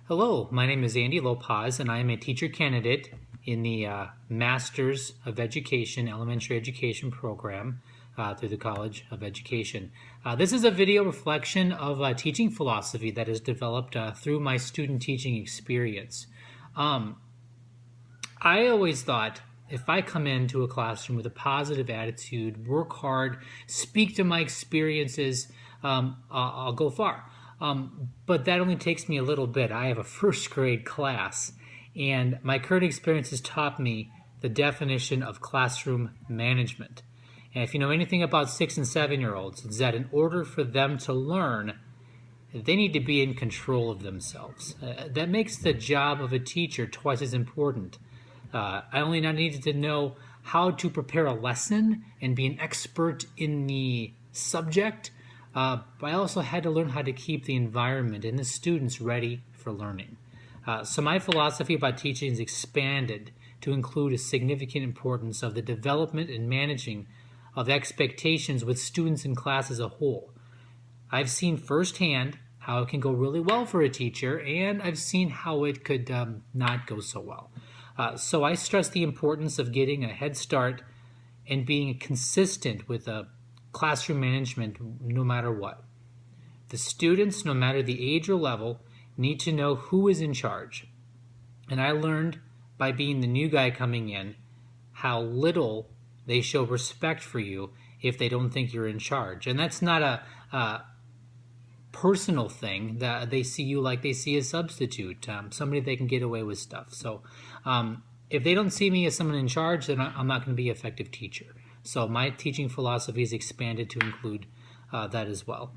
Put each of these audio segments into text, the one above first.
Hello, my name is Andy Lopahs, and I am a teacher candidate in the Masters of Education, Elementary Education program through the College of Education. This is a video reflection of a teaching philosophy that is developed through my student teaching experience. I always thought if I come into a classroom with a positive attitude, work hard, speak to my experiences, I'll go far. But that only takes me a little bit. I have a first grade class, and my current experience has taught me the definition of classroom management. And if you know anything about 6 and 7-year-olds, it's that in order for them to learn, they need to be in control of themselves. That makes the job of a teacher twice as important. I only now needed to know how to prepare a lesson and be an expert in the subject, but I also had to learn how to keep the environment and the students ready for learning. So my philosophy about teaching is expanded to include a significant importance of the development and managing of expectations with students in class as a whole. I've seen firsthand how it can go really well for a teacher, and I've seen how it could not go so well. So I stress the importance of getting a head start and being consistent with a classroom management no matter what. The students, no matter the age or level, need to know who is in charge. And I learned by being the new guy coming in how little they show respect for you if they don't think you're in charge. And that's not a personal thing, that they see you like they see a substitute, somebody they can get away with stuff. So if they don't see me as someone in charge, then I'm not going to be an effective teacher. So my teaching philosophy is expanded to include that as well.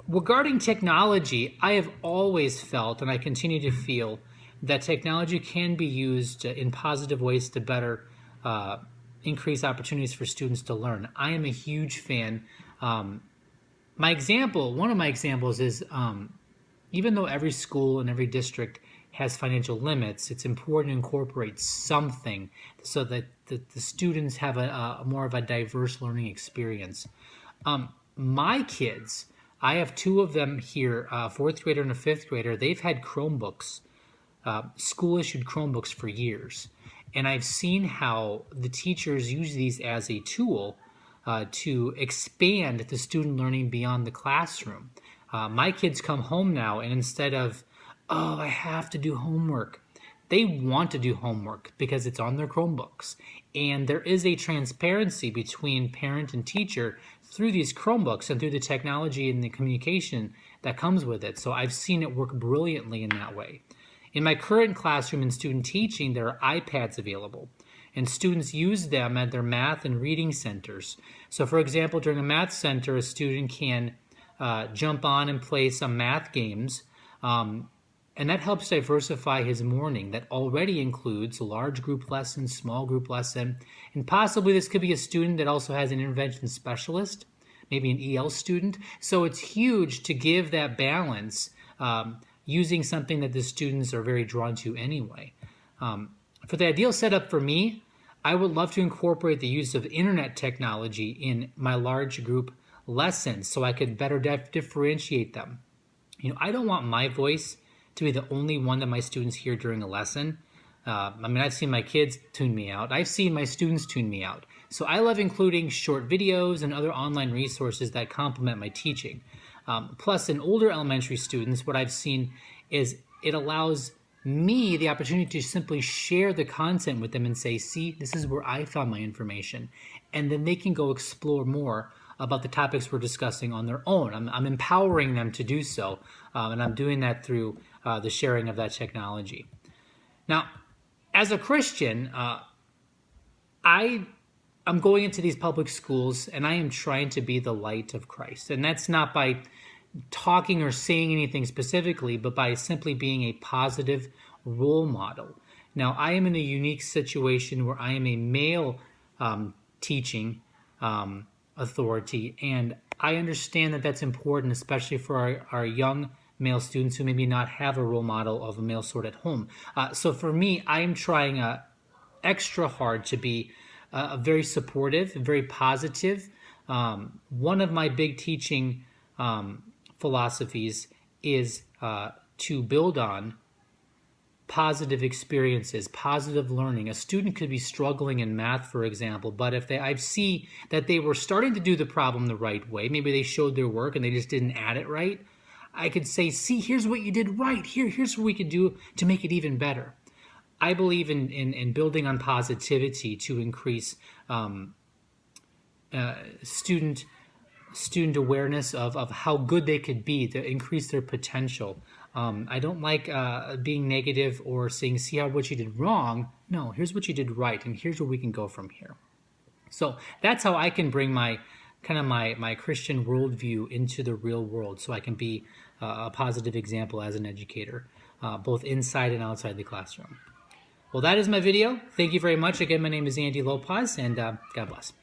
Regarding technology, I have always felt, and I continue to feel, that technology can be used in positive ways to better increase opportunities for students to learn. I am a huge fan. One of my examples is, even though every school and every district has financial limits, it's important to incorporate something so that the students have a more of a diverse learning experience. My kids, I have two of them here, a fourth grader and a fifth grader. They've had Chromebooks, school-issued Chromebooks for years. And I've seen how the teachers use these as a tool to expand the student learning beyond the classroom. My kids come home now, and instead of, oh, I have to do homework, they want to do homework because it's on their Chromebooks. And there is a transparency between parent and teacher through these Chromebooks and through the technology and the communication that comes with it. So I've seen it work brilliantly in that way. In my current classroom in student teaching, there are iPads available, and students use them at their math and reading centers. So for example, during a math center, a student can jump on and play some math games, and that helps diversify his morning. That already includes a large group lesson, small group lesson, and possibly this could be a student that also has an intervention specialist, maybe an EL student. So it's huge to give that balance using something that the students are very drawn to anyway. For the ideal setup for me, I would love to incorporate the use of internet technology in my large group lessons so I could better differentiate them. I don't want my voice to be the only one that my students hear during a lesson. I've seen my kids tune me out. I've seen my students tune me out. So I love including short videos and other online resources that complement my teaching. Plus, in older elementary students, what I've seen is it allows me the opportunity to simply share the content with them and say, see, this is where I found my information. And then they can go explore more about the topics we're discussing on their own. I'm empowering them to do so, and I'm doing that through the sharing of that technology. Now, as a Christian, I'm going into these public schools, and I am trying to be the light of Christ. And that's not by talking or saying anything specifically, but by simply being a positive role model. Now, I am in a unique situation where I am a male teaching authority, and I understand that that's important, especially for our young male students who maybe not have a role model of a male sort at home. So for me, I'm trying extra hard to be very supportive, very positive. One of my big teaching philosophies is to build on positive experiences, positive learning. A student could be struggling in math, for example, but if I see that they were starting to do the problem the right way, maybe they showed their work and they just didn't add it right, I could say, see, here's what you did right. Here's what we could do to make it even better. I believe in building on positivity to increase student awareness of how good they could be, to increase their potential. I don't like being negative or saying, see how what you did wrong. No, here's what you did right, and here's where we can go from here. So that's how I can bring my Christian worldview into the real world, so I can be a positive example as an educator, both inside and outside the classroom. Well, that is my video. Thank you very much. Again, my name is Andy Lopahs, and God bless.